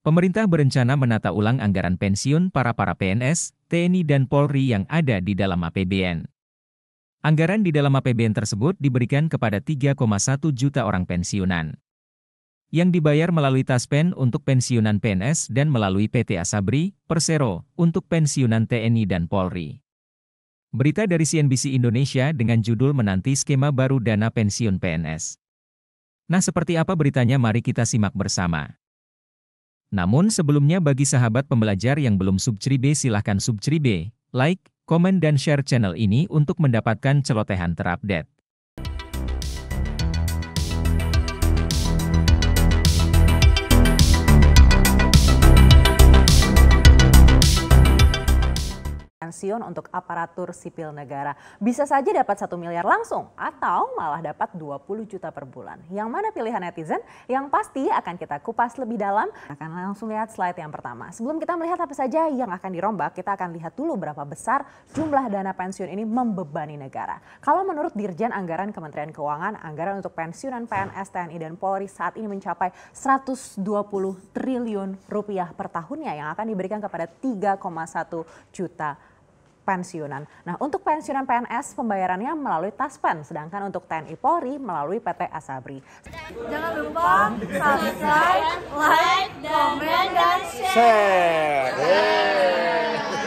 Pemerintah berencana menata ulang anggaran pensiun para PNS, TNI dan Polri yang ada di dalam APBN. Anggaran di dalam APBN tersebut diberikan kepada 3,1 juta orang pensiunan, yang dibayar melalui Taspen untuk pensiunan PNS dan melalui PT Asabri, Persero, untuk pensiunan TNI dan Polri. Berita dari CNBC Indonesia dengan judul Menanti Skema Baru Dana Pensiun PNS. Nah, seperti apa beritanya, mari kita simak bersama. Namun sebelumnya, bagi sahabat pembelajar yang belum subscribe, silahkan subscribe, like, komen dan share channel ini untuk mendapatkan celotehan terupdate. Pensiun untuk aparatur sipil negara. Bisa saja dapat 1 miliar langsung atau malah dapat 20 juta per bulan. Yang mana pilihan netizen? Yang pasti akan kita kupas lebih dalam. Akan langsung lihat slide yang pertama. Sebelum kita melihat apa saja yang akan dirombak, kita akan lihat dulu berapa besar jumlah dana pensiun ini membebani negara. Kalau menurut Dirjen Anggaran Kementerian Keuangan, anggaran untuk pensiunan PNS, TNI, dan Polri saat ini mencapai 120 triliun rupiah per tahunnya yang akan diberikan kepada 3,1 juta pensiunan. Nah, untuk pensiunan PNS pembayarannya melalui Taspen, sedangkan untuk TNI Polri melalui PT Asabri. Jangan lupa subscribe, like, komen, dan share.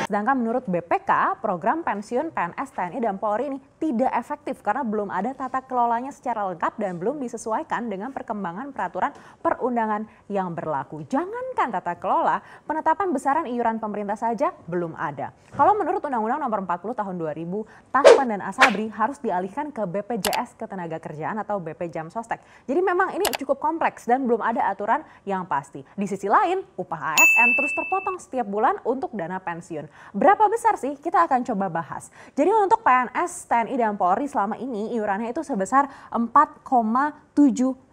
Sedangkan menurut BPK, program pensiun PNS, TNI, dan Polri ini tidak efektif karena belum ada tata kelolanya secara lengkap dan belum disesuaikan dengan perkembangan peraturan perundangan yang berlaku. Jangankan tata kelola, penetapan besaran iuran pemerintah saja belum ada. Kalau menurut Undang-Undang Nomor 40 Tahun 2000, Taspen dan Asabri harus dialihkan ke BPJS Ketenagakerjaan atau BP Jam Sostek. Jadi memang ini cukup kompleks dan belum ada aturan yang pasti. Di sisi lain, upah ASN terus terpotong setiap bulan untuk dana pensiun. Berapa besar sih? Kita akan coba bahas. Jadi untuk PNS, TNI, dan Polri selama ini iurannya itu sebesar 4,75%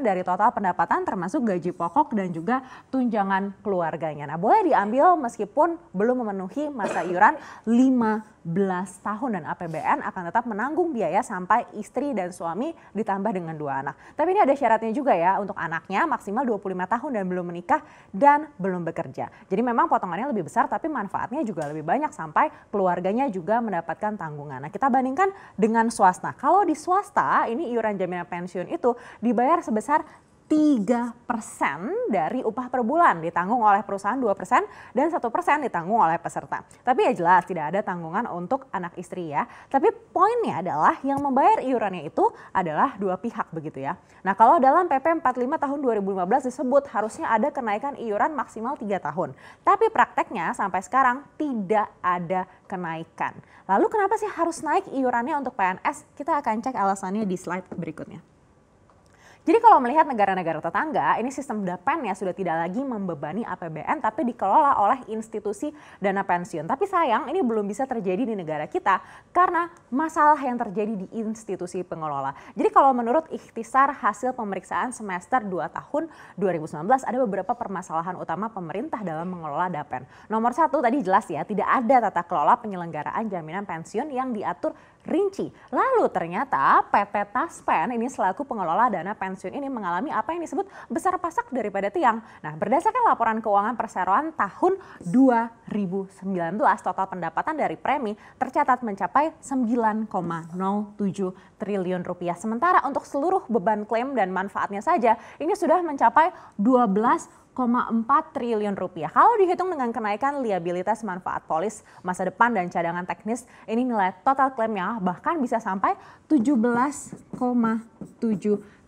dari total pendapatan termasuk gaji pokok dan juga tunjangan keluarganya. Nah, boleh diambil meskipun belum memenuhi masa iuran 15 tahun dan APBN akan tetap menanggung biaya sampai istri dan suami ditambah dengan 2 anak. Tapi ini ada syaratnya juga ya, untuk anaknya maksimal 25 tahun dan belum menikah dan belum bekerja. Jadi memang potongannya lebih besar tapi manfaatnya juga lebih banyak sampai keluarganya juga mendapatkan tanggungan. Nah, kita bandingkan dengan swasta. Kalau di swasta ini iuran jaminan pensiun itu dibayar sebesar 3% dari upah per bulan, ditanggung oleh perusahaan 2% dan 1% ditanggung oleh peserta. Tapi ya jelas tidak ada tanggungan untuk anak istri ya. Tapi poinnya adalah yang membayar iurannya itu adalah dua pihak begitu ya. Nah, kalau dalam PP 45 tahun 2015 disebut harusnya ada kenaikan iuran maksimal 3 tahun. Tapi prakteknya sampai sekarang tidak ada kenaikan. Lalu kenapa sih harus naik iurannya untuk PNS? Kita akan cek alasannya di slide berikutnya. Jadi kalau melihat negara-negara tetangga, ini sistem DAPEN ya sudah tidak lagi membebani APBN tapi dikelola oleh institusi dana pensiun. Tapi sayang ini belum bisa terjadi di negara kita karena masalah yang terjadi di institusi pengelola. Jadi kalau menurut ikhtisar hasil pemeriksaan semester 2 tahun 2019 ada beberapa permasalahan utama pemerintah dalam mengelola DAPEN. Nomor 1 tadi jelas ya, tidak ada tata kelola penyelenggaraan jaminan pensiun yang diatur rinci. Lalu ternyata PT Taspen ini selaku pengelola dana pensiun ini mengalami apa yang disebut besar pasak daripada tiang. Nah, berdasarkan laporan keuangan perseroan tahun 2019, total pendapatan dari premi tercatat mencapai 9,07 triliun rupiah. Sementara untuk seluruh beban klaim dan manfaatnya saja ini sudah mencapai 12,4 triliun rupiah. Kalau dihitung dengan kenaikan liabilitas manfaat polis masa depan dan cadangan teknis, ini nilai total klaimnya bahkan bisa sampai 17,7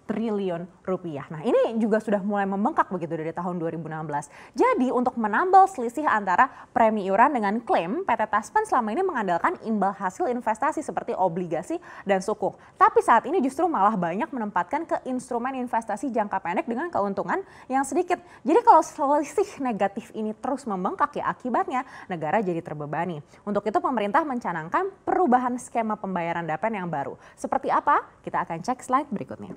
triliun rupiah. Nah, ini juga sudah mulai membengkak begitu dari tahun 2016. Jadi untuk menambal selisih antara premi iuran dengan klaim, PT Taspen selama ini mengandalkan imbal hasil investasi seperti obligasi dan sukuk. Tapi saat ini justru malah banyak menempatkan ke instrumen investasi jangka pendek dengan keuntungan yang sedikit. Jadi kalau selisih negatif ini terus membengkak ya akibatnya negara jadi terbebani. Untuk itu pemerintah mencanangkan perubahan skema pembayaran DAPEN yang baru. Seperti apa? Kita akan cek slide berikutnya.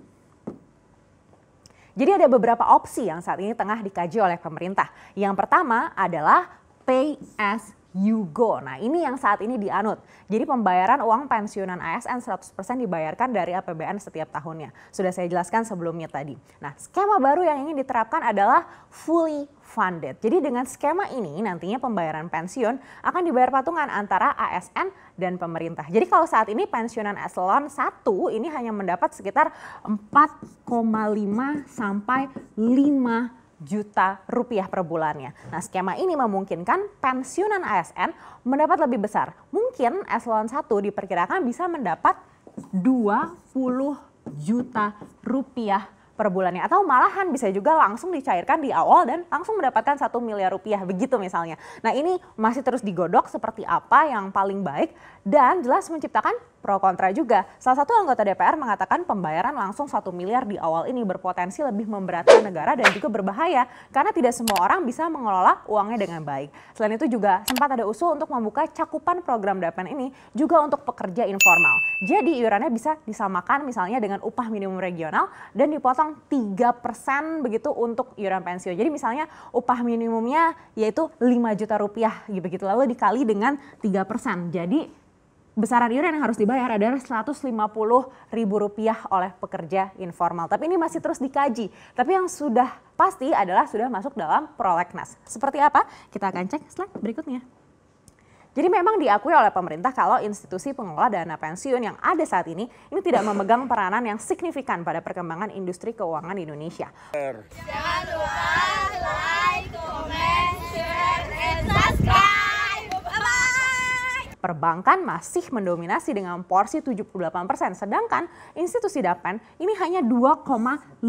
Jadi ada beberapa opsi yang saat ini tengah dikaji oleh pemerintah. Yang pertama adalah pay as you go. Nah ini yang saat ini dianut. Jadi pembayaran uang pensiunan ASN 100% dibayarkan dari APBN setiap tahunnya. Sudah saya jelaskan sebelumnya tadi. Nah skema baru yang ingin diterapkan adalah fully funded. Jadi dengan skema ini nantinya pembayaran pensiun akan dibayar patungan antara ASN dan pemerintah. Jadi kalau saat ini pensiunan eselon 1 ini hanya mendapat sekitar 4,5 sampai 5 juta rupiah per bulannya. Nah skema ini memungkinkan pensiunan ASN mendapat lebih besar. Mungkin eselon 1 diperkirakan bisa mendapat 20 juta rupiah per bulannya. Atau malahan bisa juga langsung dicairkan di awal dan langsung mendapatkan 1 miliar rupiah begitu misalnya. Nah ini masih terus digodok seperti apa yang paling baik dan jelas menciptakan pro kontra juga. Salah satu anggota DPR mengatakan pembayaran langsung 1 miliar di awal ini berpotensi lebih memberatkan negara dan juga berbahaya karena tidak semua orang bisa mengelola uangnya dengan baik. Selain itu juga sempat ada usul untuk membuka cakupan program DAPEN ini juga untuk pekerja informal. Jadi iurannya bisa disamakan misalnya dengan upah minimum regional dan dipotong 3% begitu untuk iuran pensiun. Jadi misalnya upah minimumnya yaitu 5 juta rupiah begitu lalu dikali dengan 3%. Jadi besaran iuran yang harus dibayar adalah Rp150.000 oleh pekerja informal. Tapi ini masih terus dikaji. Tapi yang sudah pasti adalah sudah masuk dalam prolegnas. Seperti apa? Kita akan cek slide berikutnya. Jadi memang diakui oleh pemerintah kalau institusi pengelola dana pensiun yang ada saat ini tidak memegang peranan yang signifikan pada perkembangan industri keuangan di Indonesia. Jangan lupa like, comment, share, and subscribe. Perbankan masih mendominasi dengan porsi 78%, sedangkan institusi DAPEN ini hanya 2,5%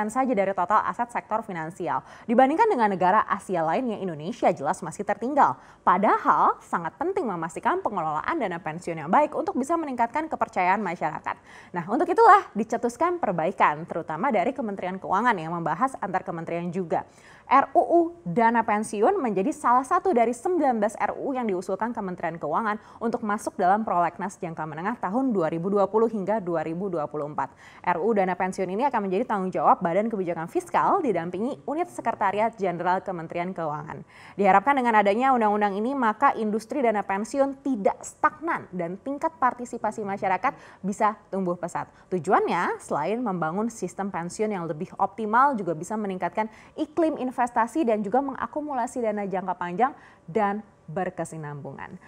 saja dari total aset sektor finansial. Dibandingkan dengan negara Asia lainnya, Indonesia jelas masih tertinggal. Padahal sangat penting memastikan pengelolaan dana pensiun yang baik untuk bisa meningkatkan kepercayaan masyarakat. Nah, untuk itulah dicetuskan perbaikan, terutama dari Kementerian Keuangan yang membahas antar kementerian juga. RUU Dana Pensiun menjadi salah satu dari 19 RUU yang diusulkan Kementerian Keuangan untuk masuk dalam prolegnas jangka menengah tahun 2020 hingga 2024. RUU Dana Pensiun ini akan menjadi tanggung jawab Badan Kebijakan Fiskal didampingi Unit Sekretariat Jenderal Kementerian Keuangan. Diharapkan dengan adanya undang-undang ini maka industri dana pensiun tidak stagnan dan tingkat partisipasi masyarakat bisa tumbuh pesat. Tujuannya selain membangun sistem pensiun yang lebih optimal juga bisa meningkatkan iklim investasi dan juga mengakumulasi dana jangka panjang dan berkesinambungan.